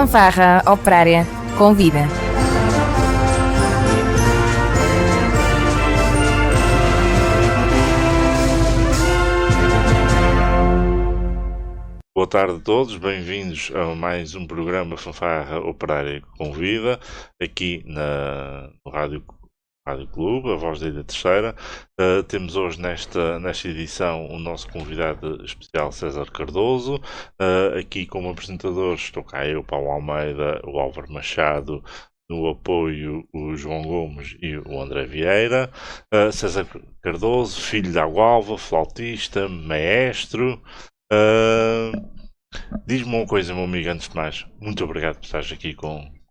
Fanfarra Operária convida. Boa tarde a todos, bem-vindos a mais um programa Fanfarra Operária Convida, aqui no Rádio Clube, a voz da Ilha Terceira. Temos hoje nesta edição o nosso convidado especial César Cardoso. Aqui como apresentadores estou cá eu, Paulo Almeida, o Álvaro Machado, no apoio o João Gomes e o André Vieira. César Cardoso, filho da Gualva, flautista, maestro. Diz-me uma coisa, meu amigo, antes de mais, muito obrigado por estares aqui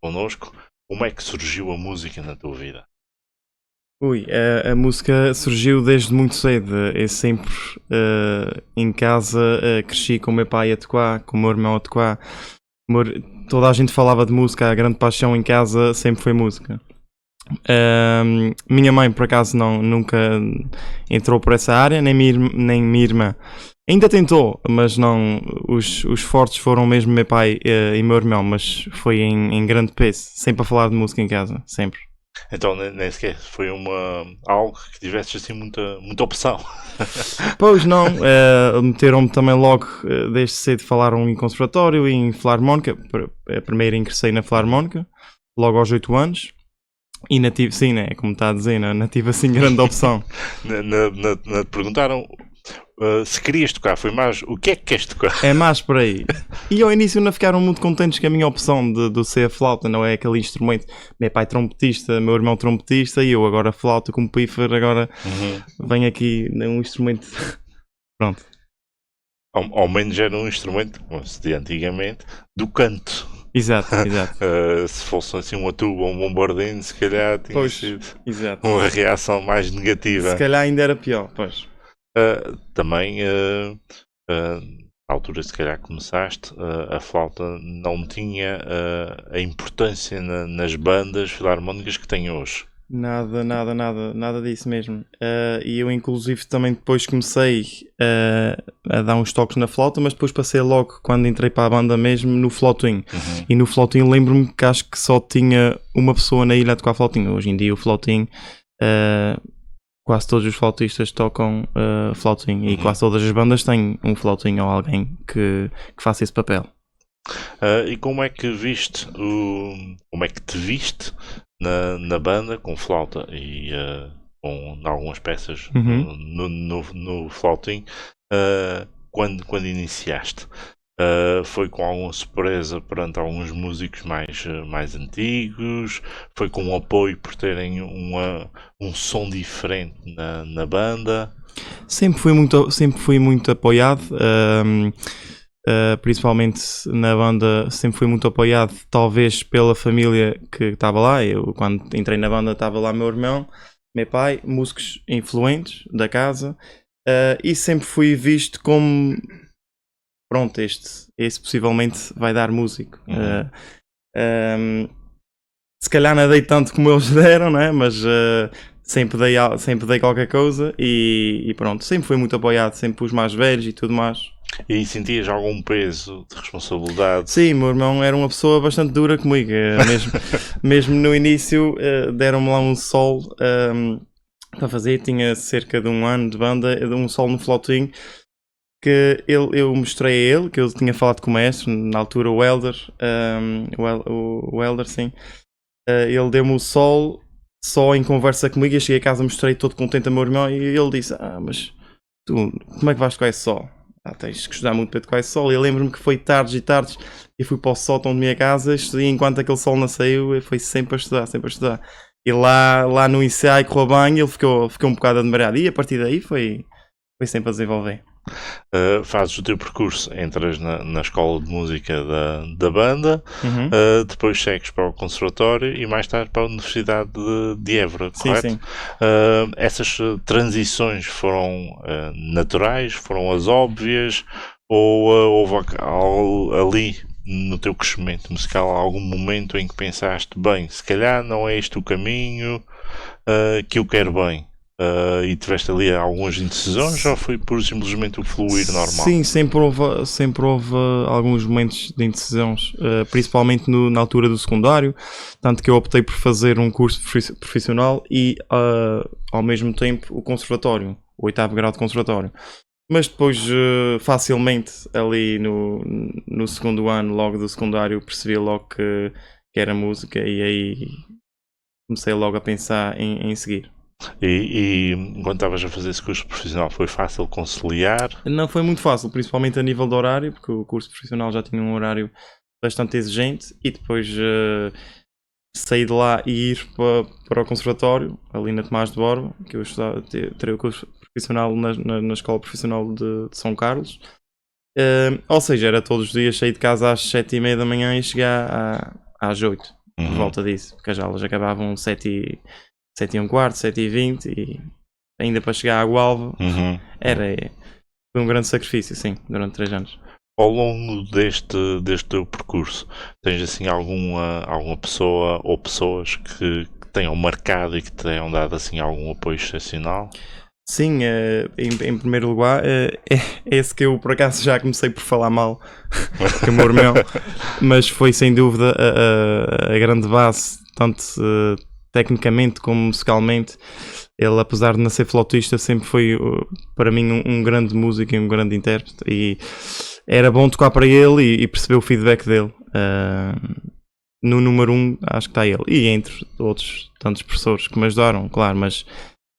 connosco. Como é que surgiu a música na tua vida? A música surgiu desde muito cedo. Eu sempre em casa cresci com o meu pai a tocar, com o meu irmão a tocar. Toda a gente falava de música, a grande paixão em casa sempre foi música. Minha mãe, por acaso, nunca entrou por essa área, nem minha irmã. Ainda tentou, mas não. Os fortes foram mesmo meu pai e meu irmão, mas foi em grande peso, sempre a falar de música em casa, sempre. Então nem sequer foi algo que tivesse assim muita opção. Pois não, meteram-me também logo, desde cedo falaram em conservatório e em filarmónica. Primeiro ingressei na filarmónica, logo aos 8 anos. E não tive, sim, né? Como está a dizer, não tive assim grande opção. Te perguntaram se querias tocar, foi mais o que é que queres tocar? É mais por aí. E ao início não ficaram muito contentes com a minha opção de ser a flauta, não é aquele instrumento. Meu pai trompetista, meu irmão trompetista e eu agora flauta com pífaro, agora venho aqui num instrumento. Pronto. Ao menos era um instrumento, como se dizia antigamente, do canto. Exato. Se fosse assim uma tuba ou um bombardino, se calhar tinha sido uma reação mais negativa. Se calhar ainda era pior, pois. Também, na altura se calhar começaste, a flauta não tinha a importância nas bandas filarmónicas que tem hoje. Nada disso mesmo. E eu inclusive também depois comecei a dar uns toques na flauta, mas depois passei logo, quando entrei para a banda mesmo, no flautim. E no flautim lembro-me que acho que só tinha uma pessoa na ilha a tocar flautim. Hoje em dia o flautim, quase todos os flautistas tocam flautim e quase todas as bandas têm um flautim ou alguém que faça esse papel. E como é que como é que te viste na banda com flauta e com algumas peças no flautim quando iniciaste? Foi com alguma surpresa perante alguns músicos mais antigos? Foi com apoio por terem um som diferente na banda? Sempre fui muito apoiado. Principalmente na banda sempre fui muito apoiado, talvez pela família que estava lá. Eu quando entrei na banda estava lá meu irmão, meu pai, músicos influentes da casa, e sempre fui visto como pronto, esse possivelmente vai dar músico. Se calhar não dei tanto como eles deram, não é? Mas sempre dei qualquer coisa e pronto, sempre fui muito apoiado, sempre os mais velhos e tudo mais. E sentias algum peso de responsabilidade? Sim, meu irmão era uma pessoa bastante dura comigo. Mesmo no início deram-me lá um solo para fazer. Tinha cerca de um ano de banda, um solo no flautim que eu mostrei a ele, que eu tinha falado com o maestro, na altura o Helder, o Helder, sim. Ele deu-me o solo só em conversa comigo. Eu cheguei a casa, mostrei todo contente a meu irmão e ele disse: mas tu, como é que vais tocar esse solo? Tens que estudar muito para tocar esse solo. Eu lembro-me que foi tardes e tardes. Eu fui para o sótão da minha casa e enquanto aquele sol não saiu, eu fui sempre a estudar. E lá no ensaio correu bem, ele ficou um bocado admirado. E a partir daí foi sempre a desenvolver. Fazes o teu percurso, entras na escola de música da banda, depois segues para o conservatório e mais tarde para a Universidade de Évora, correto? Sim. Essas transições foram naturais, foram as óbvias, ou houve ali no teu crescimento musical algum momento em que pensaste, bem, se calhar não é este o caminho que eu quero bem? e tiveste ali algumas indecisões ou foi por simplesmente o fluir normal? Sim, sempre houve alguns momentos de indecisões, principalmente na altura do secundário, tanto que eu optei por fazer um curso profissional e ao mesmo tempo o conservatório, o 8º grau de conservatório. Mas depois, facilmente, ali no segundo ano, logo do secundário, percebi logo que era música e aí comecei logo a pensar em seguir. E quando estavas a fazer esse curso profissional, foi fácil conciliar? Não foi muito fácil, principalmente a nível de horário, porque o curso profissional já tinha um horário bastante exigente e depois sair de lá e ir para o conservatório, ali na Tomás de Borba, que eu estudava, terei o curso profissional na Escola Profissional de São Carlos. Ou seja, era todos os dias sair de casa às 7h30 da manhã e chegar às 8, por volta disso, porque as aulas acabavam 7h15, 7h20 e ainda para chegar à Gualva foi um grande sacrifício, sim, durante 3 anos. Ao longo deste teu percurso, tens assim alguma pessoa ou pessoas que tenham marcado e que te tenham dado assim algum apoio excepcional? Sim, em primeiro lugar, é esse que eu por acaso já comecei por falar mal, que é o meu irmão, mas foi sem dúvida a grande base, tanto tecnicamente como musicalmente. Ele, apesar de não ser flautista, sempre foi para mim um grande músico e um grande intérprete, e era bom tocar para ele e perceber o feedback dele. No número 1 acho que está ele, e entre outros tantos professores que me ajudaram, claro, mas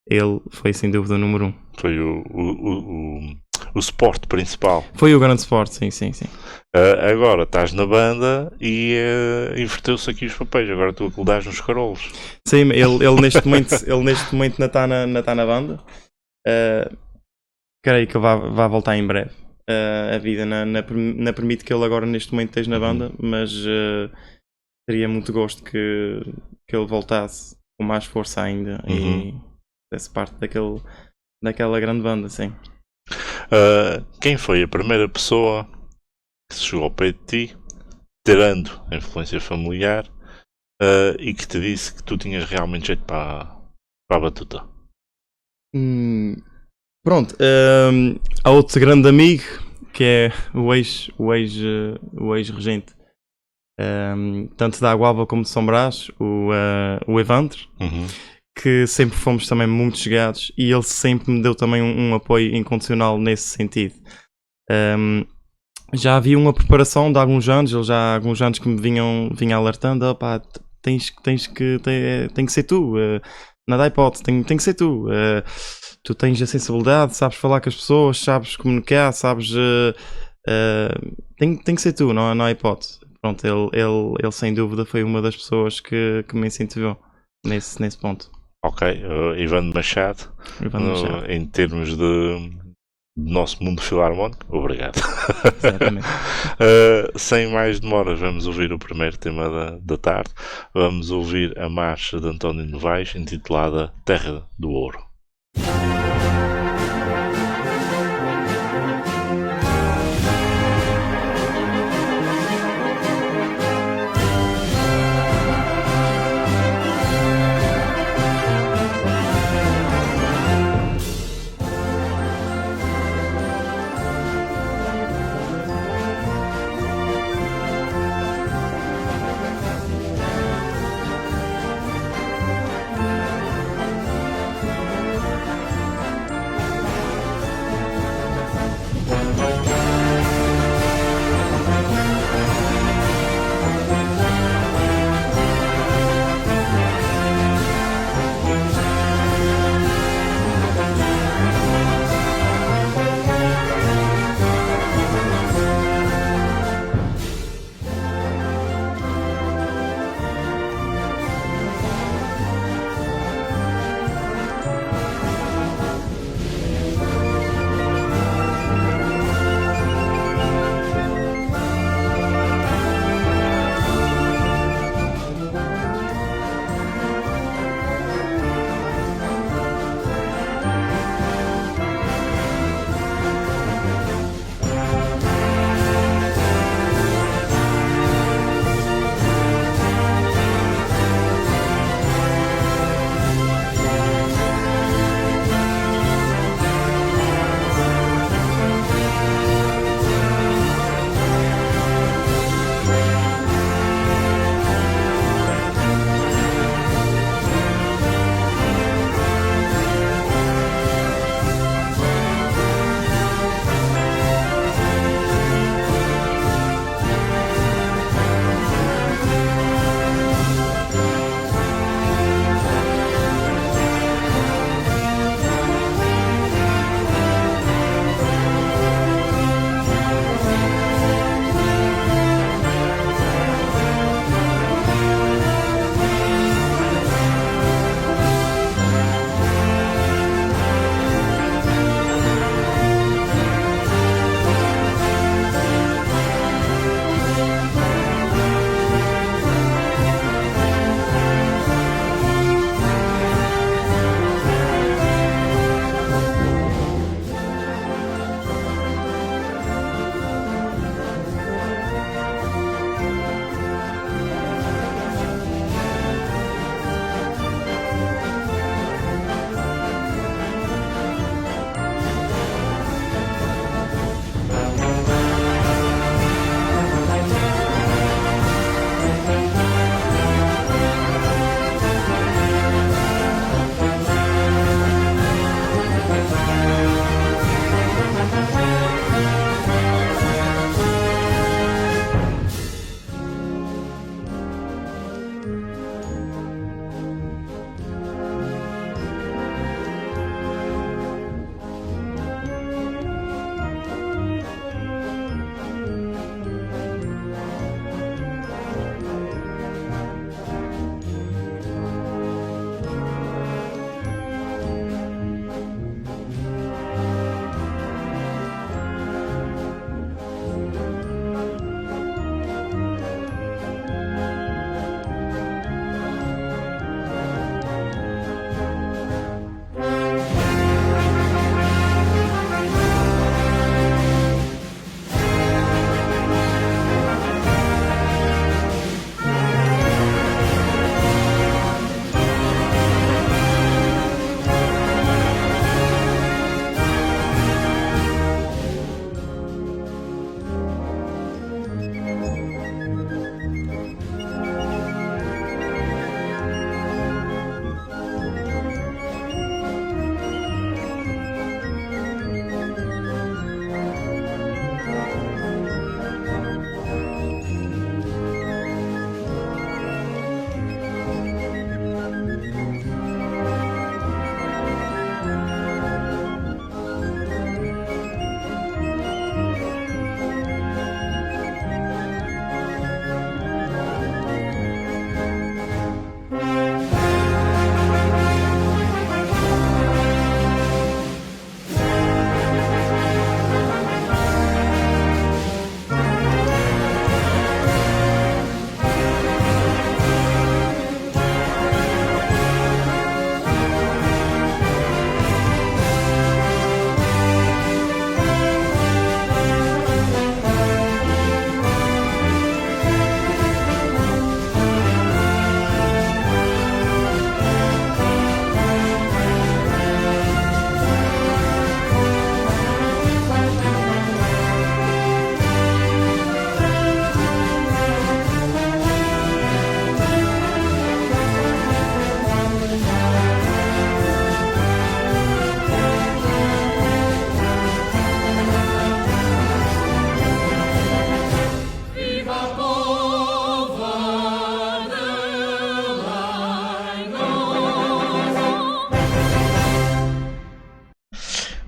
ele foi sem dúvida o número 1. Foi o suporte principal. Foi o grande suporte, sim. Agora estás na banda e inverteu-se aqui os papéis. Agora tu que lhe dás nos carolos. Sim, ele neste momento não está na banda. Creio que vai voltar em breve. A vida não permite que ele agora neste momento esteja na banda, mas teria muito gosto que ele voltasse com mais força ainda e fizesse parte daquela grande banda, sim. Quem foi a primeira pessoa que se chegou ao pé de ti, tirando a influência familiar, e que te disse que tu tinhas realmente jeito para a batuta? Pronto, há outro grande amigo que é o ex-regente, tanto da Água Alva como de São Brás, o Evandro, que sempre fomos também muito chegados e ele sempre me deu também um apoio incondicional nesse sentido. Já havia uma preparação de alguns anos, ele já há alguns anos que me vinha alertando: opá, tem que ser tu, nada há hipótese, tem que ser tu. Tu tens a sensibilidade, sabes falar com as pessoas, sabes comunicar, sabes. Tem que ser tu, não há hipótese. Pronto, ele sem dúvida foi uma das pessoas que me incentivou nesse ponto. Ok, Ivan Machado. Em termos de nosso mundo filarmónico, obrigado. Exatamente. Sem mais demoras, vamos ouvir o primeiro tema da tarde. Vamos ouvir a marcha de António Novaes, intitulada Terra do Ouro.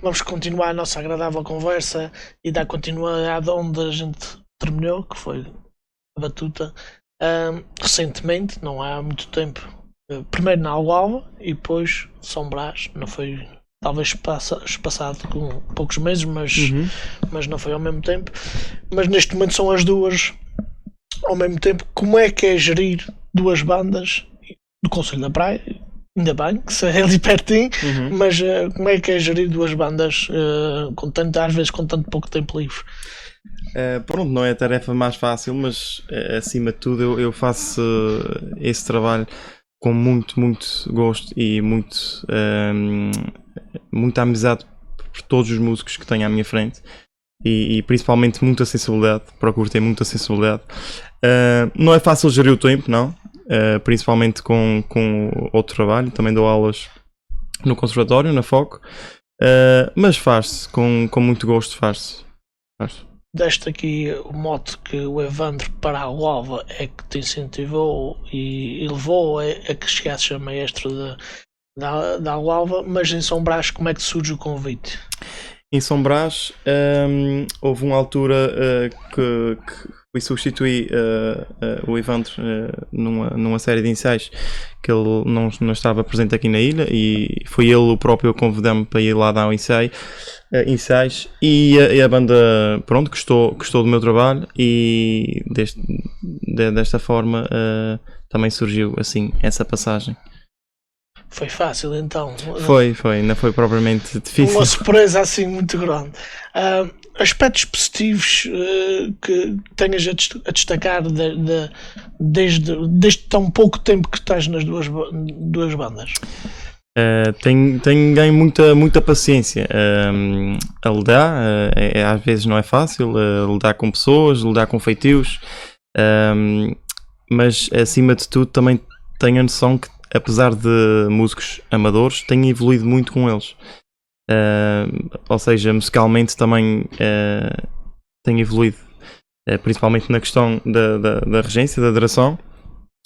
vamos continuar a nossa agradável conversa e dar continuidade onde a gente terminou, que foi a Batuta. Recentemente, não há muito tempo, primeiro na Algoava e depois São Brás, não foi, talvez espaçado com poucos meses, mas não foi ao mesmo tempo. Mas neste momento são as duas ao mesmo tempo. Como é que é gerir duas bandas do Conselho da Praia? Ainda bem que é ali pertinho, mas como é que é gerir duas bandas às vezes com tanto pouco tempo livre? Pronto, não é a tarefa mais fácil, mas acima de tudo eu faço esse trabalho com muito gosto e muita amizade por todos os músicos que tenho à minha frente e principalmente muita sensibilidade, procuro ter muita sensibilidade. Não é fácil gerir o tempo, não, principalmente com outro trabalho, também dou aulas no conservatório, na FOC, mas faz-se, com muito gosto faz-se. Deste aqui o mote que o Evandro para a Algoava é que te incentivou e levou a que chegasses a maestro da Algoava, mas em São Brás como é que surge o convite? Em São Brás houve uma altura que fui substituir o Evandro numa série de ensaios que ele não estava presente aqui na ilha e foi ele o próprio a convidar-me para ir lá dar um ensaios e a banda, pronto, gostou do meu trabalho e desta forma também surgiu assim essa passagem. Foi fácil então? Foi, ainda foi propriamente difícil. Uma surpresa assim muito grande. Aspectos positivos que tenhas a destacar desde tão pouco tempo que estás nas duas bandas? Tenho ganho muita paciência a lidar, às vezes não é fácil lidar com pessoas, lidar com feitios, mas acima de tudo também tenho a noção que apesar de músicos amadores, tenho evoluído muito com eles, ou seja, musicalmente também tenho evoluído, principalmente na questão da regência, da direção,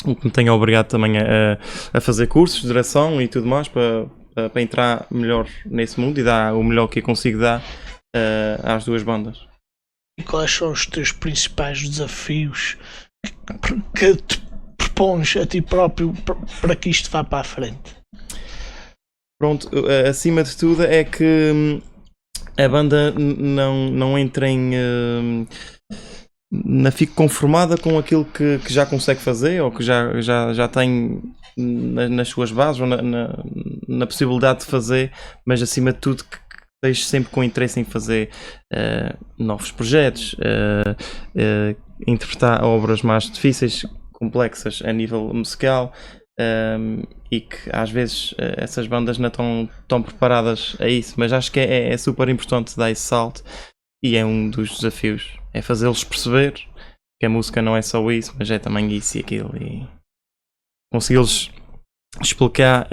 o que me tem obrigado também a fazer cursos de direção e tudo mais para entrar melhor nesse mundo e dar o melhor que eu consigo dar às duas bandas. E quais são os teus principais desafios que te propões a ti próprio para que isto vá para a frente? Pronto, acima de tudo é que a banda não entra não fico conformada com aquilo que já consegue fazer ou que já tem nas suas bases ou na possibilidade de fazer, mas acima de tudo que esteja sempre com interesse em fazer novos projetos, interpretar obras mais difíceis, complexas a nível musical, e que às vezes essas bandas não estão tão preparadas a isso, mas acho que é super importante dar esse salto e é um dos desafios, é fazê-los perceber que a música não é só isso, mas é também isso e aquilo, e consegui-los explicar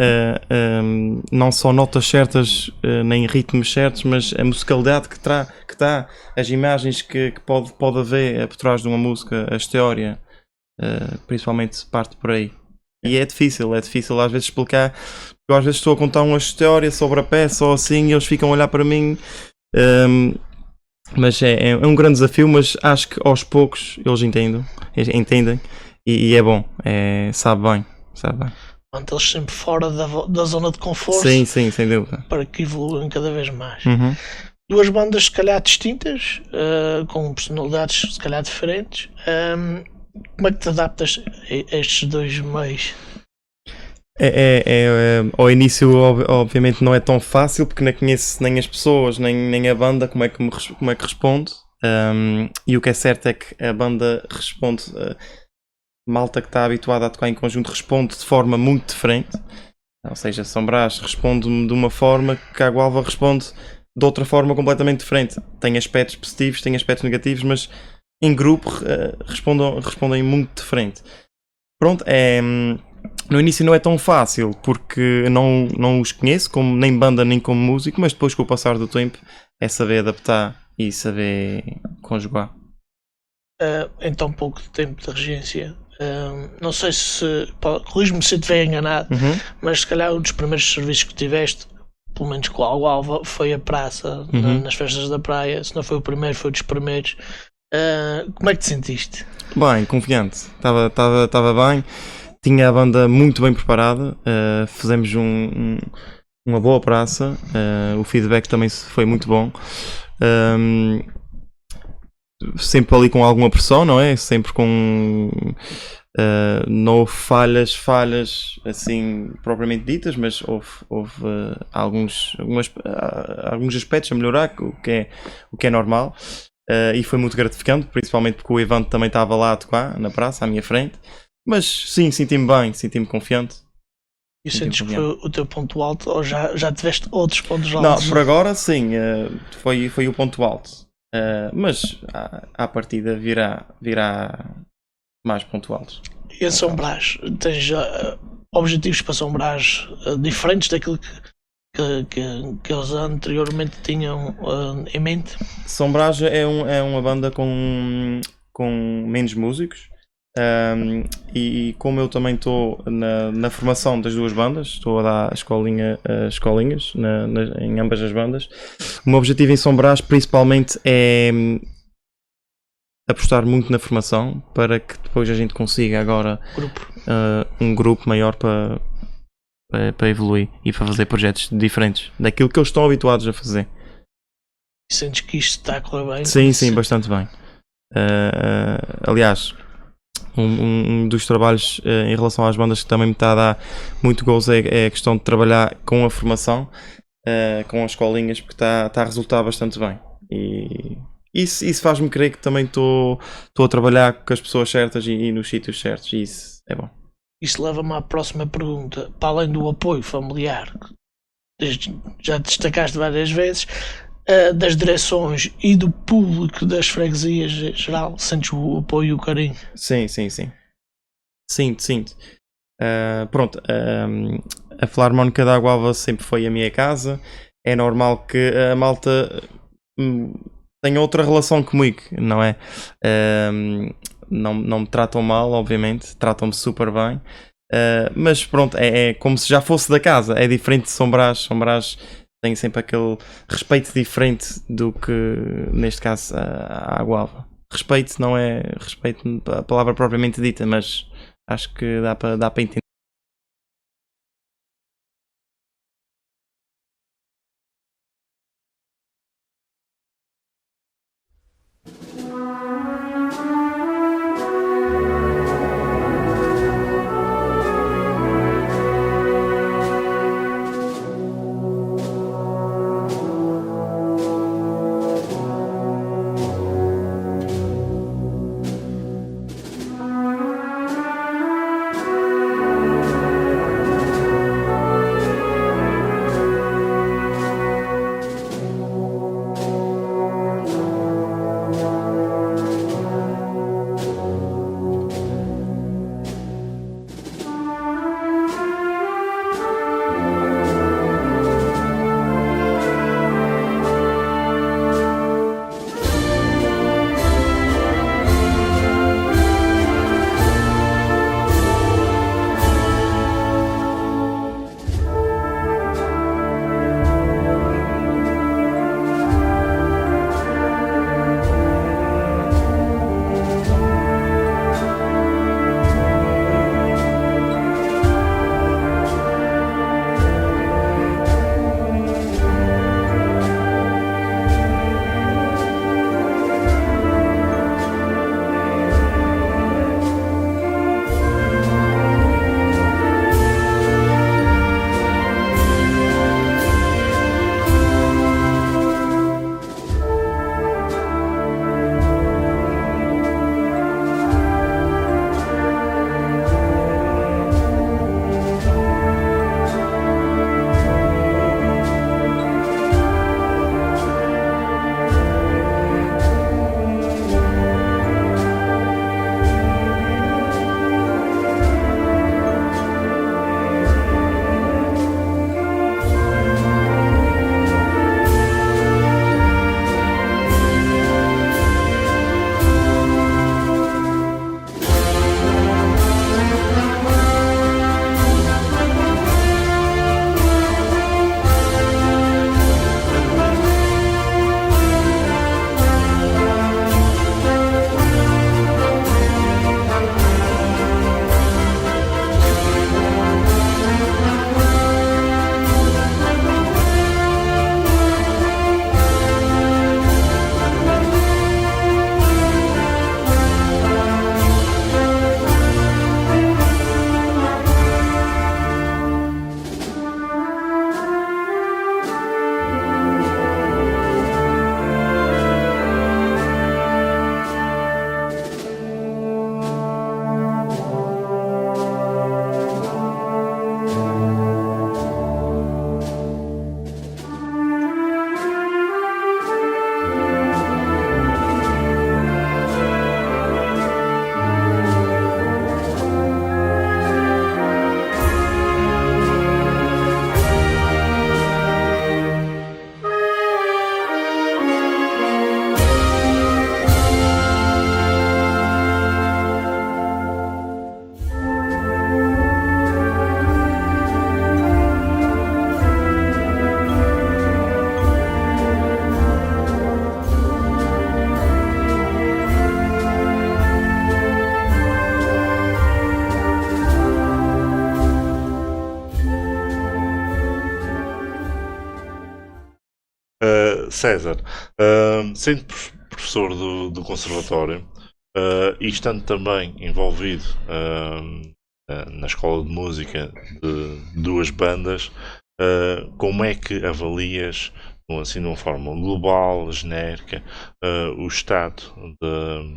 não só notas certas nem ritmos certos, mas a musicalidade que está, as imagens que pode haver por trás de uma música, a história, principalmente parte por aí. E é difícil às vezes explicar, eu às vezes estou a contar uma história sobre a peça ou assim e eles ficam a olhar para mim, mas é um grande desafio, mas acho que aos poucos eles entendem e é bom, sabe bem. Mantê-los sempre fora da zona de conforto. Sim, sem dúvida. Para que evoluam cada vez mais. Uhum. Duas bandas se calhar distintas, com personalidades se calhar diferentes. Como é que te adaptas a estes dois meios? Ao início obviamente não é tão fácil porque não conheço nem as pessoas nem a banda, como é que respondo, e o que é certo é que a banda responde, malta que está habituada a tocar em conjunto responde de forma muito diferente, ou seja, São Brás responde de uma forma que a Gualva responde de outra forma completamente diferente, tem aspectos positivos, tem aspectos negativos, mas em grupo respondem muito diferente. Pronto, no início não é tão fácil porque não os conheço como nem banda nem como músico, mas depois com o passar do tempo é saber adaptar e saber conjugar. Em tão pouco tempo de regência, não sei se corrijo-me se eu estiver enganado, mas se calhar um dos primeiros serviços que tiveste pelo menos com o Alva, foi a praça nas festas da praia. Se não foi o primeiro, foi dos primeiros. Como é que te sentiste? Bem, confiante. Estava bem. Tinha a banda muito bem preparada. Fizemos uma boa praça. O feedback também foi muito bom. Sempre ali com alguma pressão, não é? Sempre com... não houve falhas assim propriamente ditas, mas houve alguns aspectos a melhorar, o que é normal. E foi muito gratificante, principalmente porque o Ivan também estava lá a tocar na praça, à minha frente. Mas sim, senti-me bem, senti-me confiante. E sentes que foi o teu ponto alto ou já tiveste outros pontos altos? Não, por agora sim, foi o ponto alto. Mas à partida virá mais ponto altos. E em São Brás, tens objetivos para São Brás diferentes daquilo que eles anteriormente tinham em mente? São Brás é uma banda com menos músicos. E como eu também estou na formação das duas bandas, estou a dar escolinhas em ambas as bandas. O meu objetivo em São Brás principalmente é apostar muito na formação para que depois a gente consiga agora um grupo maior para evoluir e para fazer projetos diferentes daquilo que eles estão habituados a fazer. E sentes que isto está a correr bem? Sim, bastante bem. Aliás, um dos trabalhos em relação às bandas que também me está a dar muito gozo é a questão de trabalhar com a formação, com as escolinhas, porque está a resultar bastante bem. E isso faz-me crer que também estou a trabalhar com as pessoas certas e nos sítios certos, e isso é bom. Isso leva-me à próxima pergunta. Para além do apoio familiar, já destacaste várias vezes, das direções e do público das freguesias em geral, sentes o apoio e o carinho? Sim. Sinto. Pronto, a Filarmónica da Água sempre foi a minha casa. É normal que a malta tenha outra relação comigo, não é? Não me tratam mal, obviamente, tratam-me super bem. Mas pronto, é como se já fosse da casa. É diferente de São Brás. São Brás tem sempre aquele respeito diferente do que, neste caso, a Água. Respeito não é respeito a palavra propriamente dita, mas acho que dá para entender. César, sendo professor do conservatório e estando também envolvido na escola de música de duas bandas, como é que avalias, assim de uma forma global, genérica, o estado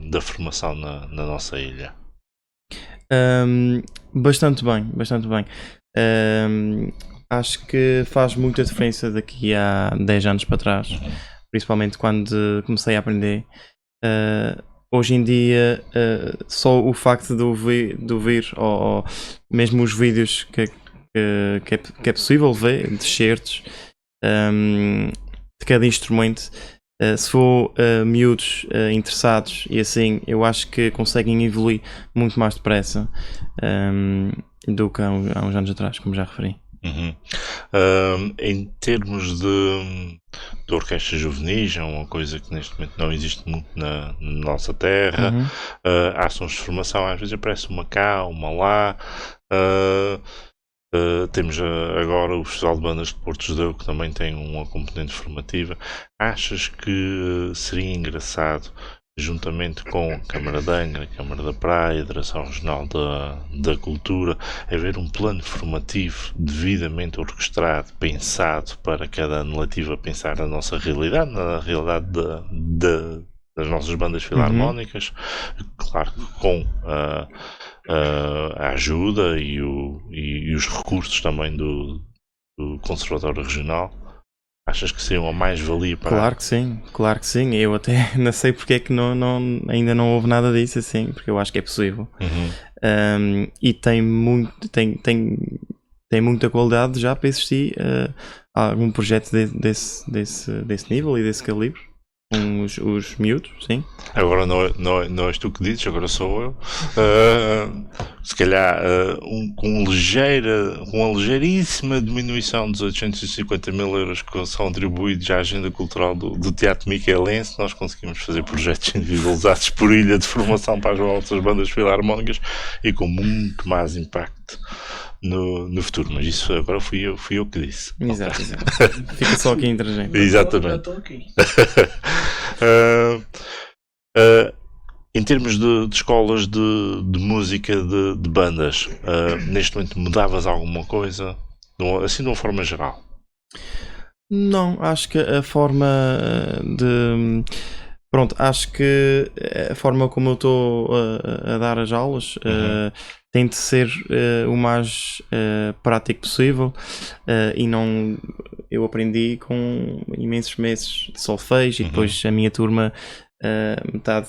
da formação na nossa ilha? Bastante bem, bastante bem. Acho que faz muita diferença daqui a 10 anos para trás, principalmente quando comecei a aprender. Hoje em dia, só o facto de ouvir ou mesmo os vídeos que é possível ver, de certos, de cada instrumento, se for miúdos interessados e assim, eu acho que conseguem evoluir muito mais depressa do que há uns anos atrás, como já referi. Em termos de orquestras juvenis, é uma coisa que neste momento não existe muito na nossa terra. Há sons de formação, às vezes aparece uma cá, uma lá. Temos agora o Festival de Bandas de Porto Judeu, que também tem uma componente formativa. Achas que seria engraçado, juntamente com a Câmara de Angra, a Câmara da Praia, a Direção Regional da Cultura, haver um plano formativo devidamente orquestrado, pensado para cada ano letivo a pensar na nossa realidade, na realidade das nossas bandas filarmónicas, claro que com a ajuda e os recursos também do Conservatório Regional? Achas que seria uma mais-valia para... Claro que sim. Eu até não sei porque é que ainda não houve nada disso assim, porque eu acho que é possível. E tem muita qualidade já para existir algum projeto desse nível e desse calibre. Com os miúdos, sim. Agora não és tu que dizes, agora sou eu. Se calhar com uma ligeiríssima diminuição dos 850 mil euros que são atribuídos à agenda cultural do Teatro Miquelense, nós conseguimos fazer projetos individualizados por ilha de formação para as nossas bandas filarmónicas e com muito mais impacto no futuro, mas isso agora fui eu que disse. Exato. Fica só aqui entre a gente. Exatamente. Estou aqui. Em termos de escolas de música de bandas, neste momento mudavas alguma coisa? Assim de uma forma geral? Não, acho que a forma de... Pronto, acho que a forma como eu estou a dar as aulas tem de ser o mais prático possível e não... Eu aprendi com imensos meses de solfejo e depois a minha turma metade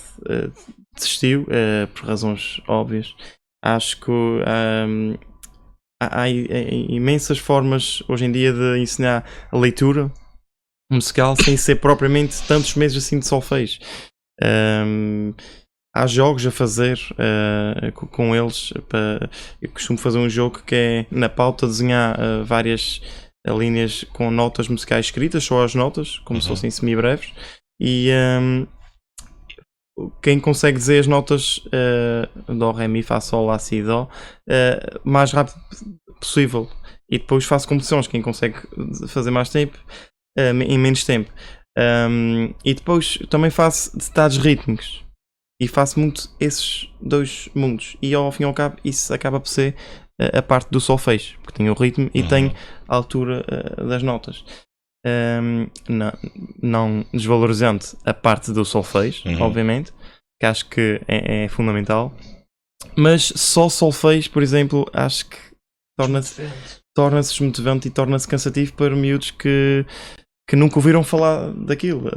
desistiu por razões óbvias. Acho que há imensas formas hoje em dia de ensinar a leitura musical sem ser propriamente tantos meses assim de solfejo. Há jogos a fazer com eles. Eu costumo fazer um jogo que é na pauta desenhar várias linhas com notas musicais escritas, só as notas, como se fossem semi-breves, e quem consegue dizer as notas Dó, Ré, Mi, Fá, Sol, Lá, Si, Dó mais rápido possível, e depois faço competições, quem consegue fazer mais tempo em menos tempo, e depois também faço detalhes rítmicos e faço muito esses dois mundos, e ao fim e ao cabo isso acaba por ser a parte do solfejo, porque tem o ritmo e tem a altura das notas. Não desvalorizando a parte do solfejo, obviamente, que acho que é fundamental, mas só solfejo, por exemplo, acho que torna-se desmotivante e torna-se cansativo para miúdos que nunca ouviram falar daquilo,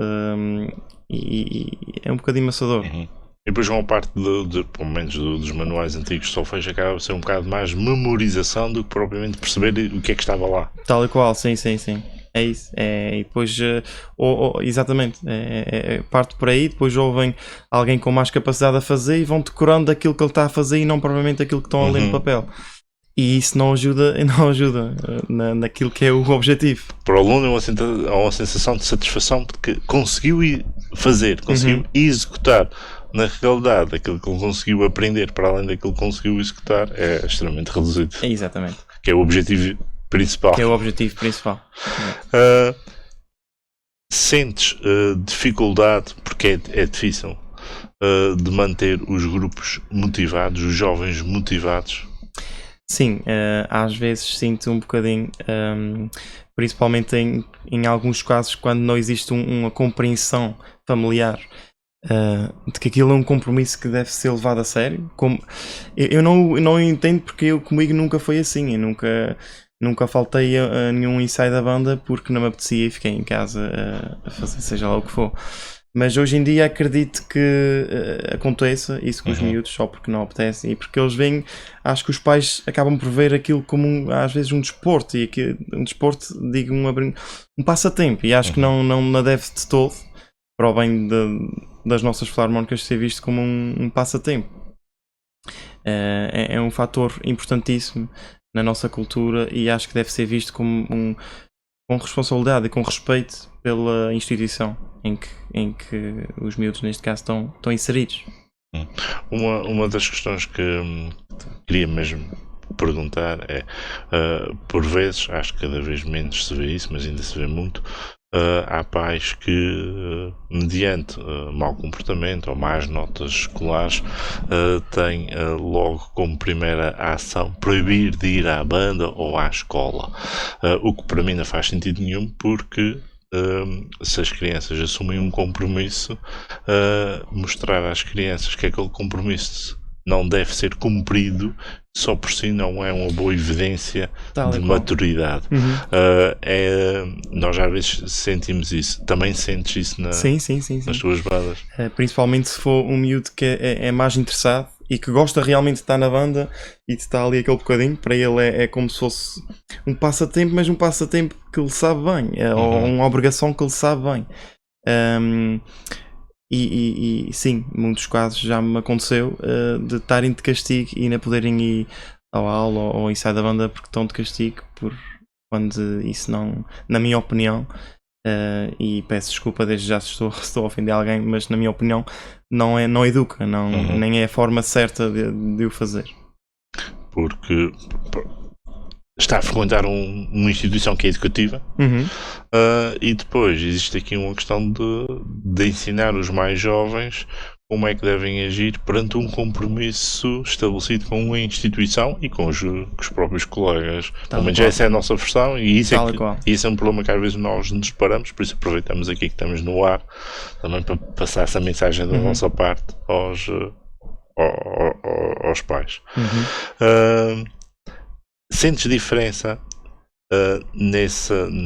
e é um bocadinho maçador. E depois uma parte, pelo menos dos manuais antigos de solfejo, acaba por ser um bocado mais memorização do que propriamente perceber o que é que estava lá. Tal e qual, sim. É isso. E depois, exatamente, parte por aí, depois ouvem alguém com mais capacidade a fazer e vão decorando aquilo que ele está a fazer e não propriamente aquilo que estão a ler no papel. E isso não ajuda naquilo que é o objetivo. Para o aluno é uma sensação de satisfação porque conseguiu fazer, conseguiu executar. Na realidade, aquilo que ele conseguiu aprender para além daquilo que conseguiu executar é extremamente reduzido. Exatamente. Que é o objetivo principal. sentes dificuldade, porque é difícil, de manter os grupos motivados, os jovens motivados? Sim, às vezes sinto um bocadinho, principalmente em alguns casos quando não existe uma compreensão familiar de que aquilo é um compromisso que deve ser levado a sério. Eu não entendo porque comigo nunca foi assim. Eu nunca faltei a nenhum ensaio da banda porque não me apetecia e fiquei em casa a fazer seja lá o que for. Mas hoje em dia acredito que aconteça isso com os miúdos só porque não apetece e porque eles veem, acho que os pais acabam por ver aquilo como às vezes um desporto, e que um desporto, digo, um passatempo, e acho que não deve de todo, para o bem das nossas filarmónicas, ser visto como um passatempo. É um fator importantíssimo na nossa cultura e acho que deve ser visto como com responsabilidade e com respeito pela instituição em que os miúdos, neste caso, estão inseridos. Uma das questões que queria mesmo perguntar é, por vezes, acho que cada vez menos se vê isso, mas ainda se vê muito, há pais que, mediante mau comportamento ou más notas escolares, têm logo como primeira ação proibir de ir à banda ou à escola, o que para mim não faz sentido nenhum, porque se as crianças assumem um compromisso, mostrar às crianças que aquele compromisso não deve ser cumprido só por si não é uma boa evidência de maturidade. Nós às vezes sentimos isso. Também sentes isso nas tuas bandas? Principalmente se for um miúdo que é mais interessado e que gosta realmente de estar na banda e de estar ali aquele bocadinho, para ele é como se fosse um passatempo, mas um passatempo que ele sabe bem, ou uma obrigação que ele sabe bem. E sim, em muitos casos já me aconteceu de estarem de castigo e não poderem ir à aula ou ao ensaio da banda porque estão de castigo, quando isso não, na minha opinião, e peço desculpa desde já se estou a ofender alguém, mas na minha opinião não educa, nem é a forma certa de o fazer. Porque está a frequentar uma instituição que é educativa, e depois existe aqui uma questão de ensinar os mais jovens como é que devem agir perante um compromisso estabelecido com uma instituição e com os próprios colegas. Pelo menos essa é a nossa versão, e isso é um problema que às vezes nós nos deparamos, por isso aproveitamos aqui que estamos no ar também para passar essa mensagem da nossa parte aos pais. Sentes diferença nessa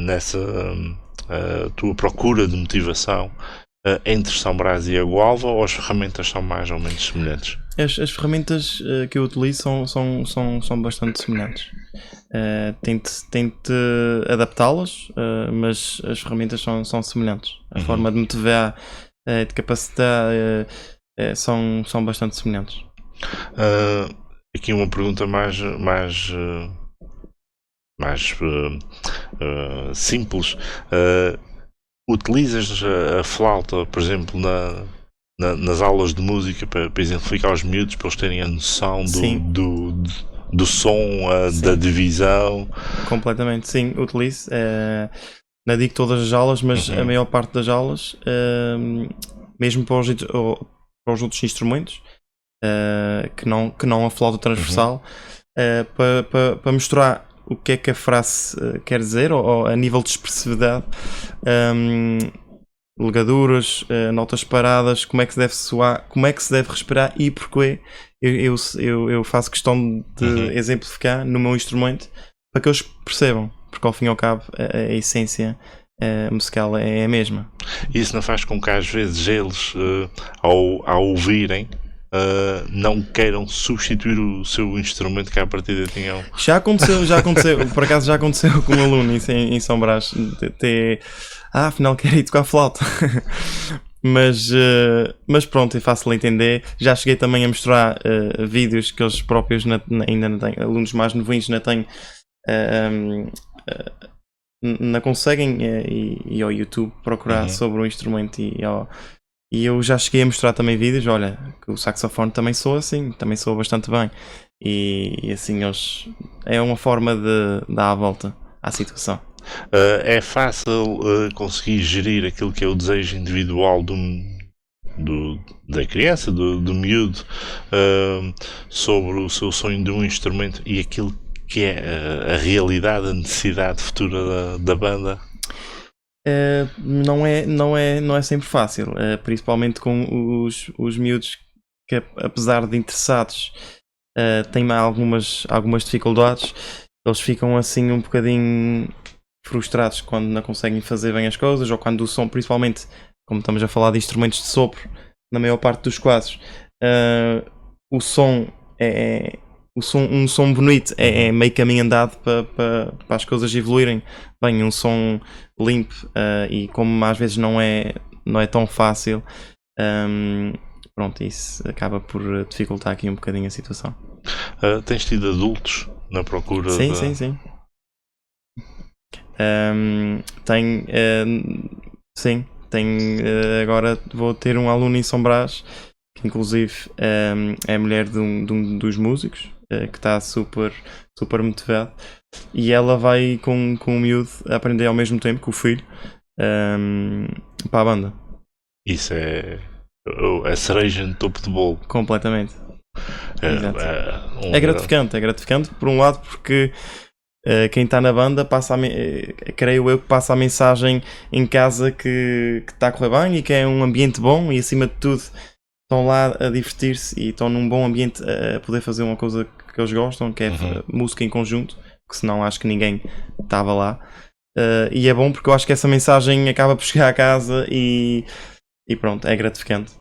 tua procura de motivação entre São Brás e a Gualva, ou as ferramentas são mais ou menos semelhantes? As ferramentas que eu utilizo são bastante semelhantes. Tento adaptá-las, mas as ferramentas são semelhantes. A forma de motivar, de capacitar, são bastante semelhantes. Aqui uma pergunta mais simples. Utilizas a flauta, por exemplo, nas aulas de música para exemplificar aos miúdos, para eles terem a noção do som, da divisão? Completamente, sim, utilizo. Não digo todas as aulas, mas a maior parte das aulas, mesmo para os outros instrumentos, que não a flauta transversal, para mostrar o que é que a frase quer dizer, ou a nível de expressividade, legaduras, notas paradas, como é que se deve soar, como é que se deve respirar e porquê. Eu faço questão de exemplificar no meu instrumento para que eles percebam, porque ao fim e ao cabo a essência musical é a mesma. Isso não faz com que às vezes eles, ao ouvirem, não queiram substituir o seu instrumento que à partida tinham? Já aconteceu, por acaso já aconteceu com um aluno em São Brás, afinal quero ir tocar flauta. Mas pronto, é fácil de entender. Já cheguei também a mostrar vídeos que eles próprios ainda não têm, alunos mais novinhos não conseguem ir ao YouTube procurar sobre o instrumento, e eu já cheguei a mostrar também vídeos. Olha, que o saxofone também soa assim, também soa bastante bem, e assim é uma forma de dar a volta à situação. É fácil conseguir gerir aquilo que é o desejo individual da criança, do miúdo, sobre o seu sonho de um instrumento e aquilo que é a realidade, a necessidade futura da banda. Não é sempre fácil, principalmente com os miúdos que, apesar de interessados, têm algumas dificuldades. Eles ficam assim um bocadinho frustrados quando não conseguem fazer bem as coisas, ou quando o som, principalmente como estamos a falar de instrumentos de sopro, na maior parte dos quadros, o som um som bonito é meio caminho andado para as coisas evoluírem bem. Um som limpo, e como às vezes não é tão fácil, pronto, isso acaba por dificultar aqui um bocadinho a situação. Tens tido adultos na procura? Sim. Tenho, agora vou ter um aluno em São Brás, que inclusive é a mulher de um dos músicos, que está super motivado, e ela vai com o miúdo aprender ao mesmo tempo que o filho, para a banda. Isso é a cereja no topo de bolo. Completamente. É gratificante por um lado, porque quem está na banda creio eu que passa a mensagem em casa que está a correr bem e que é um ambiente bom, e acima de tudo estão lá a divertir-se e estão num bom ambiente a poder fazer uma coisa que eles gostam, que é música em conjunto, que senão acho que ninguém estava lá. E é bom porque eu acho que essa mensagem acaba por chegar a casa e pronto, é gratificante.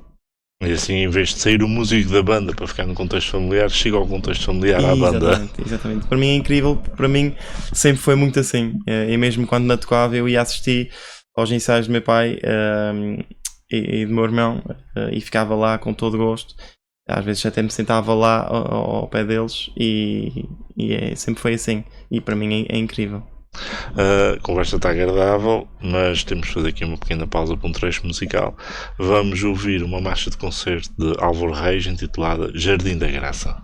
E assim, em vez de sair o músico da banda para ficar no contexto familiar, chega ao contexto familiar à banda. Exatamente. Para mim é incrível, para mim sempre foi muito assim. E mesmo quando não tocava, eu ia assistir aos ensaios do meu pai e do meu irmão, e ficava lá com todo gosto. Às vezes até me sentava lá ao pé deles e sempre foi assim. E para mim é incrível. A conversa está agradável, mas temos de fazer aqui uma pequena pausa para um trecho musical. Vamos ouvir uma marcha de concerto de Álvaro Reis intitulada Jardim da Graça.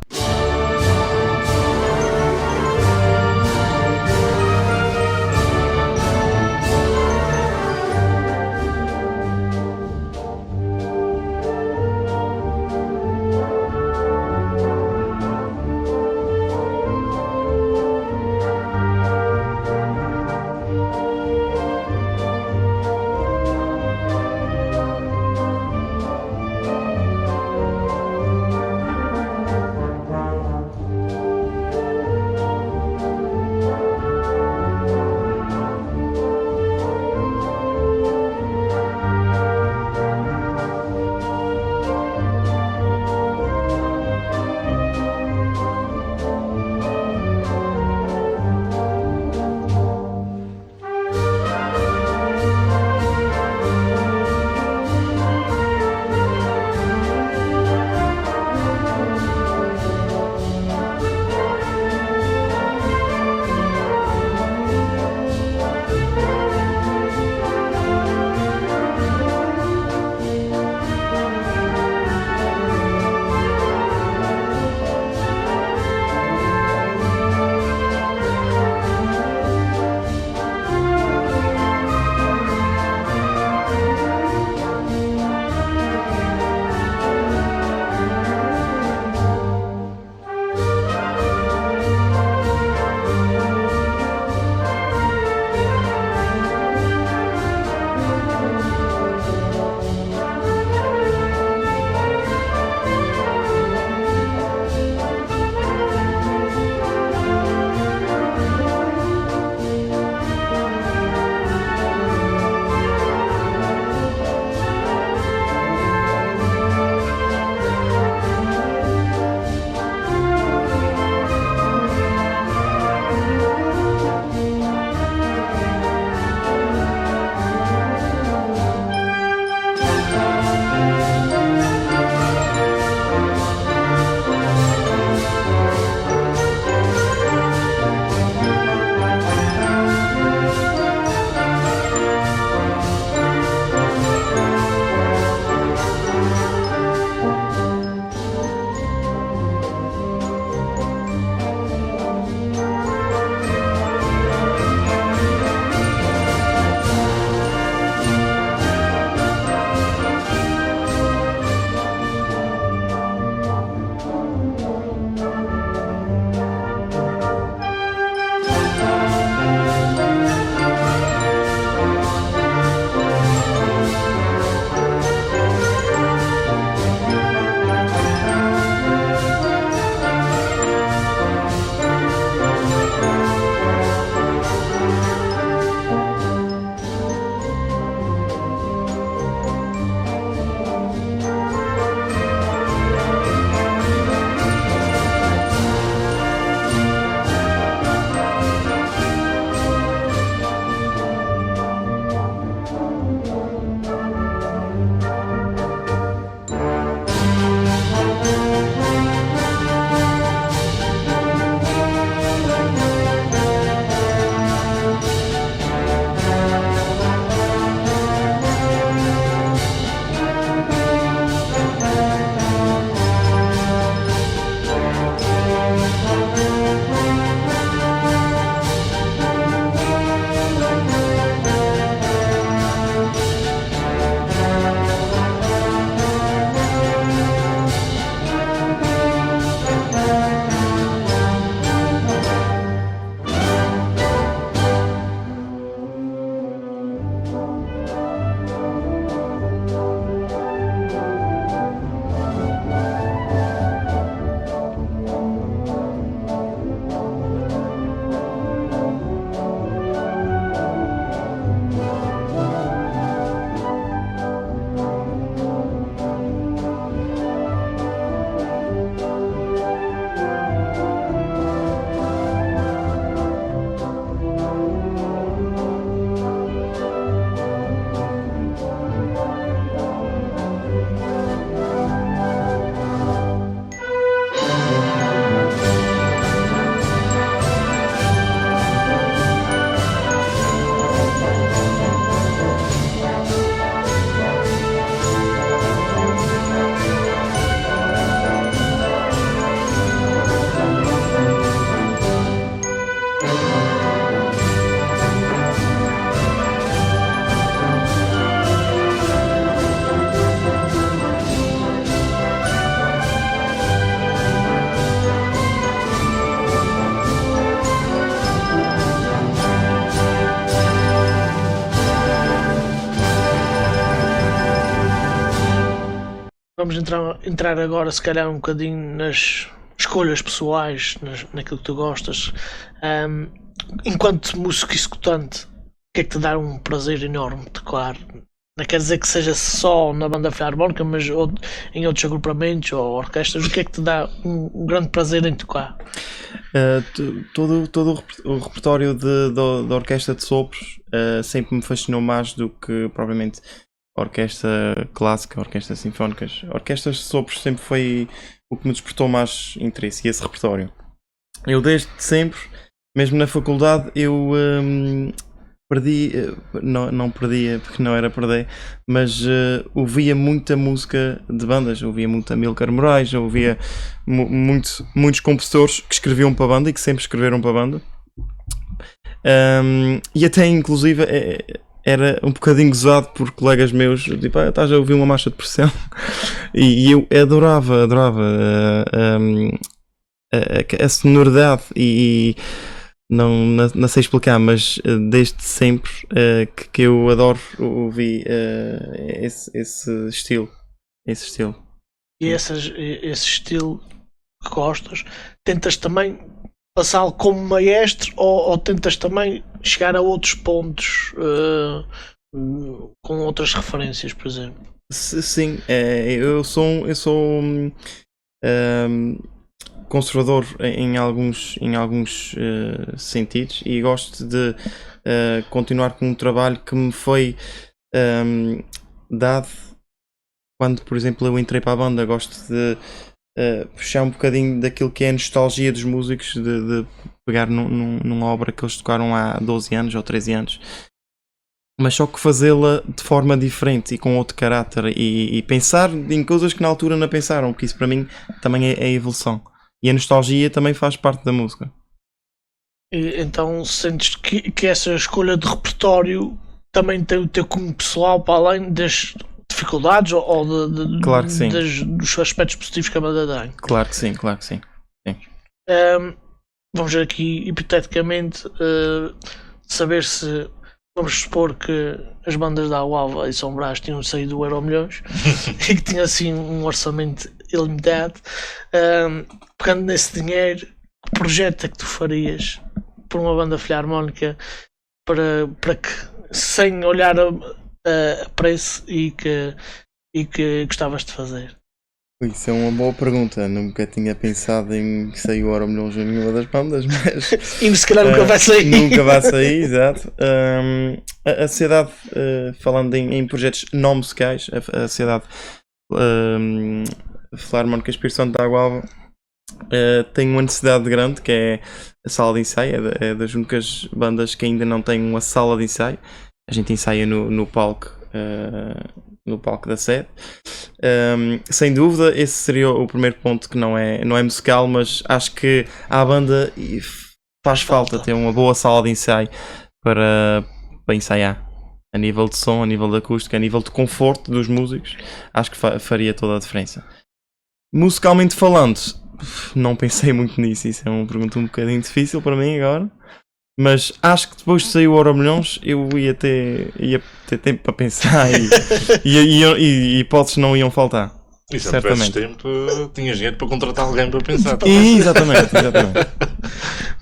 Vamos entrar agora, se calhar, um bocadinho nas escolhas pessoais, naquilo que tu gostas. Enquanto músico executante, o que é que te dá um prazer enorme tocar? Não quer dizer que seja só na banda filarmónica, mas em outros agrupamentos ou orquestras. O que é que te dá um grande prazer em tocar? Todo o repertório da orquestra de sopros sempre me fascinou mais do que propriamente a orquestra clássica, orquestras sinfónicas. Orquestras de sopros sempre foi o que me despertou mais interesse, e esse repertório. Eu desde sempre, mesmo na faculdade, eu perdi, não perdia porque não era perder, mas ouvia muita música de bandas, ouvia muito Amílcar Moraes, ouvia muitos compositores que escreviam para a banda e que sempre escreveram para a banda. E até inclusive era um bocadinho gozado por colegas meus, tipo, estás a ouvir uma marcha de pressão. E eu adorava a sonoridade e não sei explicar, mas desde sempre que eu adoro ouvir esse estilo. E esse estilo que gostas, tentas também passá-lo como maestro ou tentas também chegar a outros pontos com outras referências, por exemplo? Sim, eu sou conservador em alguns sentidos, e gosto de continuar com um trabalho que me foi dado quando, por exemplo, eu entrei para a banda. Gosto de puxar um bocadinho daquilo que é a nostalgia dos músicos, de pegar numa obra que eles tocaram há 12 anos ou 13 anos, mas só que fazê-la de forma diferente e com outro caráter, e pensar em coisas que na altura não pensaram, porque isso para mim também é evolução. E a nostalgia também faz parte da música. E então sentes que essa escolha de repertório também tem o teu cunho pessoal, para além das dificuldades ou Claro que sim. dos aspectos positivos que a banda tem? Claro que sim. Vamos ver aqui, hipoteticamente, saber se, vamos supor que as bandas da Uava e São Brás tinham saído do Euromilhões e que tinha assim um orçamento ilimitado. Pegando nesse dinheiro, que projeto é que tu farias por uma banda filarmónica para que, sem olhar a preço, e que gostavas de fazer? Isso é uma boa pergunta. Nunca tinha pensado em que saiu o Euromilhões em nenhuma das bandas, mas E se calhar nunca vai sair. Nunca vai sair, exato. A Sociedade, falando em projetos não musicais, a Sociedade Filarmónica Espírito Santo da Água tem uma necessidade grande, que é a sala de ensaio. É das únicas bandas que ainda não tem uma sala de ensaio. A gente ensaia no palco da sede. Sem dúvida, esse seria o primeiro ponto, que não é musical, mas acho que à banda faz falta ter uma boa sala de ensaio para ensaiar. A nível de som, a nível de acústica, a nível de conforto dos músicos, acho que faria toda a diferença. Musicalmente falando, não pensei muito nisso. Isso é uma pergunta um bocadinho difícil para mim agora. Mas acho que depois de sair o Euromilhões eu ia ter tempo para pensar e hipóteses não iam faltar. E se não tivesses tempo, tinhas dinheiro para contratar alguém para pensar. Exatamente.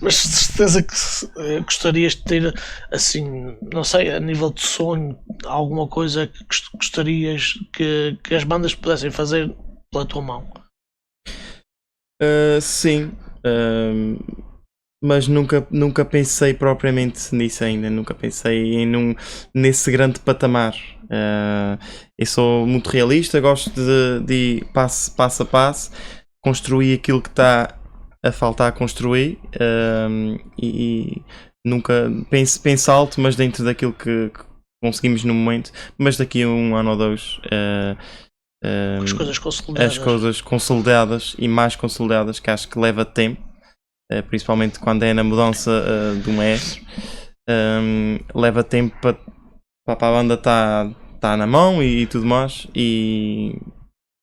Mas de certeza que gostarias de ter, assim, não sei, a nível de sonho, alguma coisa que gostarias que as bandas pudessem fazer pela tua mão? Sim. Mas nunca pensei propriamente nisso ainda. Nunca pensei nesse grande patamar. Eu sou muito realista, gosto de ir passo a passo, construir aquilo que está a faltar construir, e nunca penso alto, mas dentro daquilo que conseguimos no momento. Mas daqui a um ano ou dois, as coisas consolidadas e mais consolidadas, que acho que leva tempo. Principalmente quando é na mudança do mestre, leva tempo para a banda estar na mão e tudo mais, e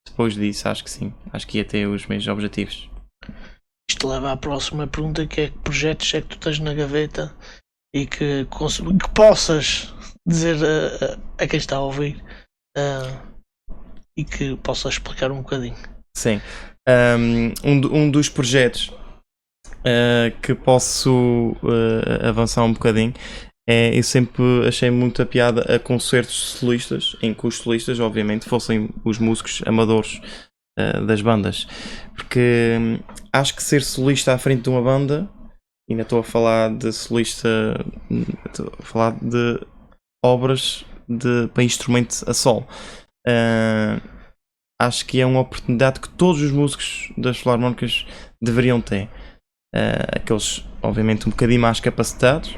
depois disso acho que sim, acho que ia ter os meus objetivos. Isto leva à próxima pergunta, que é: que projetos é que tu tens na gaveta e que possas dizer a quem está a ouvir e que possa explicar um bocadinho. Sim. Um dos projetos que posso avançar um bocadinho eu sempre achei muita piada a concertos solistas, em que os solistas, obviamente, fossem os músicos amadores das bandas, porque acho que ser solista à frente de uma banda, ainda estou a falar de solista, estou a falar de obras para instrumento a solo. Acho que é uma oportunidade que todos os músicos das filarmónicas deveriam ter. Aqueles, obviamente, um bocadinho mais capacitados,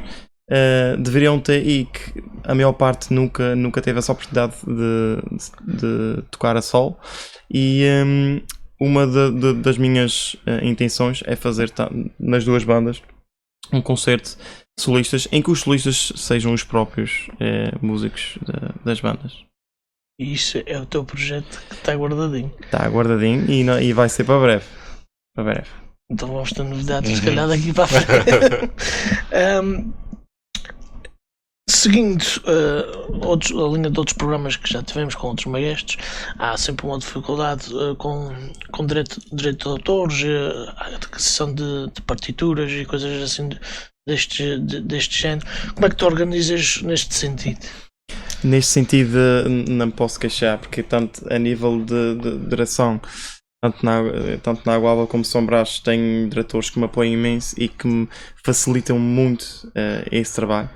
deveriam ter, e que a maior parte nunca teve essa oportunidade de tocar a solo. E uma das minhas intenções é fazer nas duas bandas um concerto de solistas em que os solistas sejam os próprios músicos das bandas. E isso é o teu projeto que está guardadinho. Está guardadinho e vai ser para breve. Para breve. Então vamos ter novidades, se calhar, daqui para a frente. Seguindo a linha de outros programas que já tivemos com outros maestros, há sempre uma dificuldade com direito de autores, a aquisição de partituras e coisas assim deste género. Como é que tu organizas neste sentido? Neste sentido, não me posso queixar, porque tanto a nível de direção, tanto na Água como São Brás, tenho diretores que me apoiam imenso e que me facilitam muito esse trabalho.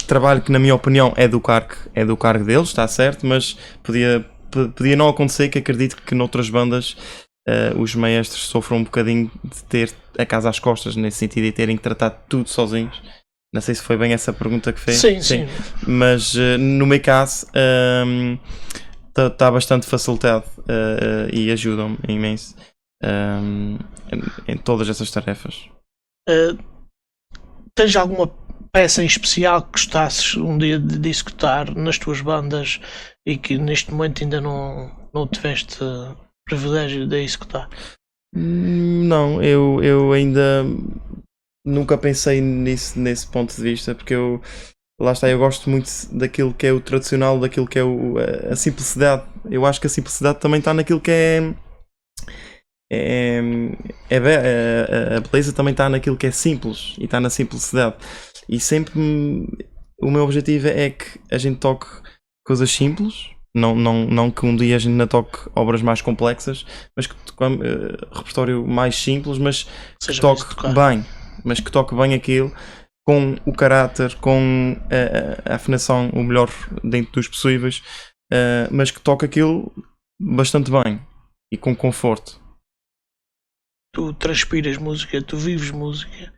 Trabalho que, na minha opinião, é do cargo deles, está certo, mas podia não acontecer, que acredito que noutras bandas os maestros sofram um bocadinho de ter a casa às costas, nesse sentido, e terem que tratar tudo sozinhos. Não sei se foi bem essa pergunta que fez. Sim. Mas no meu caso está bastante facilitado e ajudam-me imenso em todas essas tarefas. Tens alguma peça em especial que gostasses um dia de executar nas tuas bandas e que neste momento ainda não tiveste privilégio de executar? Não, eu ainda nunca pensei nesse ponto de vista, porque lá está, eu gosto muito daquilo que é o tradicional, daquilo que é a simplicidade. Eu acho que a simplicidade também está naquilo que a beleza também está naquilo que é simples, e está na simplicidade. E sempre o meu objetivo é que a gente toque coisas simples, não que um dia a gente não toque obras mais complexas, mas que repertório mais simples, mas que toque bem. Mas que toque bem aquilo, com o caráter, com a afinação o melhor dentro dos possíveis, mas que toque aquilo bastante bem e com conforto. Tu transpiras música, tu vives música,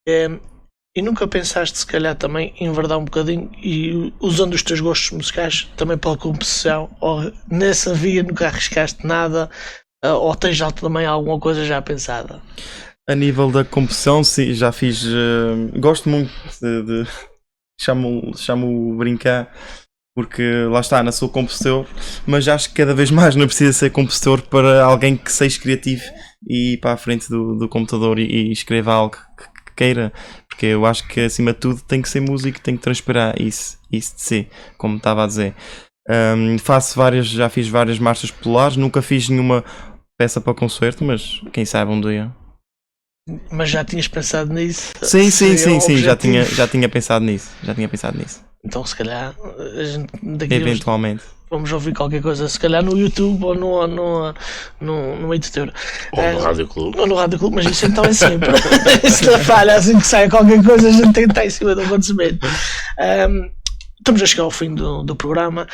e nunca pensaste, se calhar, também enverdar um bocadinho e, usando os teus gostos musicais também pela composição, ou nessa via nunca arriscaste nada, ou tens também alguma coisa já pensada? A nível da composição, sim, já fiz. Gosto muito de chamo brincar, porque lá está, não sou compositor, mas acho que cada vez mais não precisa ser compositor para alguém que seja criativo e ir para a frente do computador e escreva algo que queira, porque eu acho que acima de tudo tem que ser músico, tem que transpirar isso de si, como estava a dizer. Já fiz várias marchas populares, nunca fiz nenhuma peça para concerto, mas quem sabe um dia. Mas já tinhas pensado nisso? Sim, já tinha pensado nisso. Então, se calhar, a gente daqui eventualmente vamos ouvir qualquer coisa, se calhar no YouTube ou no editor. Ou no Rádio Clube. Ou no Rádio Clube, mas isso então é sempre. Se não falha, assim que sai qualquer coisa, a gente tem que estar em cima do acontecimento. Estamos a chegar ao fim do programa.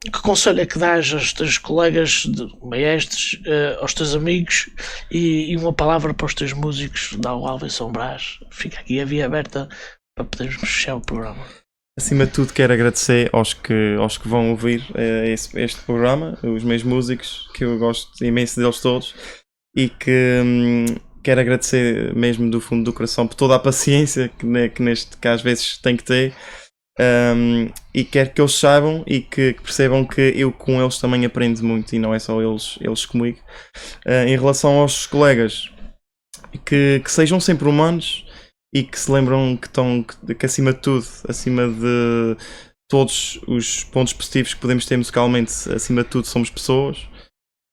Que conselho é que dás aos teus colegas maestros, aos teus amigos, e uma palavra para os teus músicos da Alva e São Brás? Fica aqui a via aberta para podermos fechar o programa. Acima de tudo, quero agradecer aos que vão ouvir este programa, os meus músicos, que eu gosto imenso deles todos, e que quero agradecer mesmo do fundo do coração por toda a paciência que às vezes tenho que ter. E quero que eles saibam e que percebam que eu com eles também aprendo muito, e não é só eles comigo. Em relação aos colegas, que sejam sempre humanos e que se lembram que acima de tudo, acima de todos os pontos positivos que podemos ter musicalmente, acima de tudo, somos pessoas,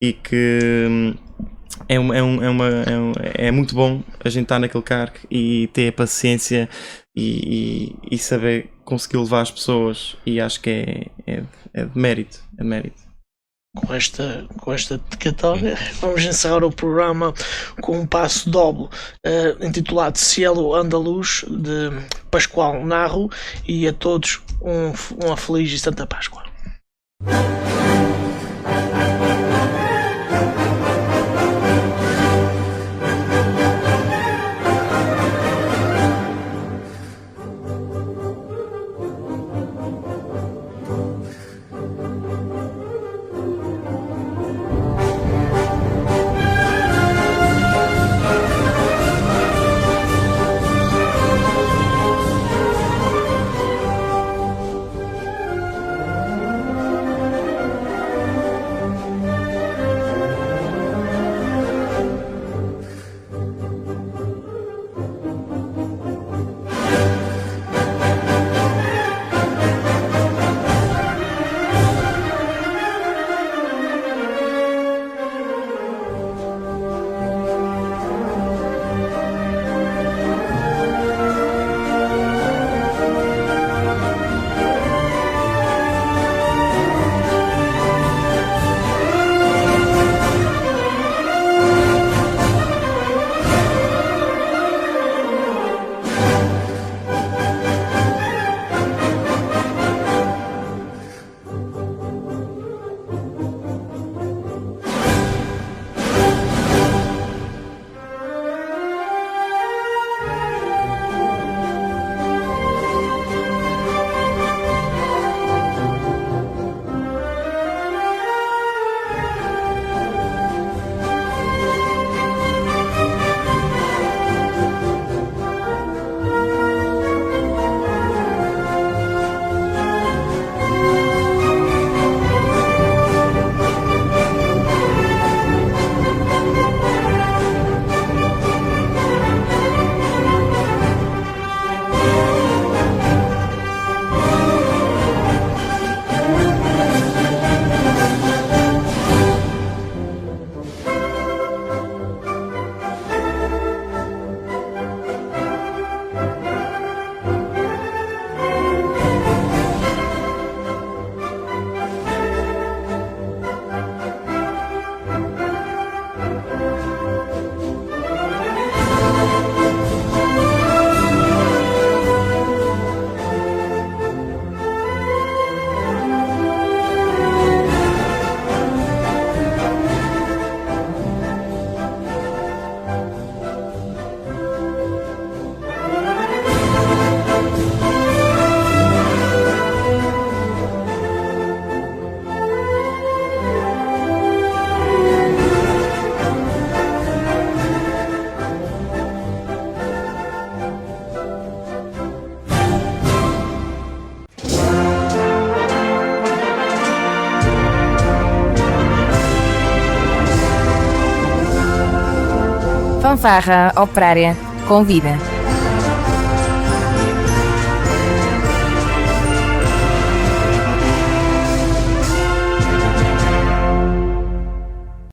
e que é muito bom a gente estar naquele cargo e ter a paciência e saber conseguir levar as pessoas, e acho que é de mérito, é de mérito. Com esta dedicatória, vamos encerrar o programa com um passo doble intitulado Cielo Andaluz, de Pascoal Narro, e a todos uma feliz e santa Páscoa. Fanfarra Operária convida.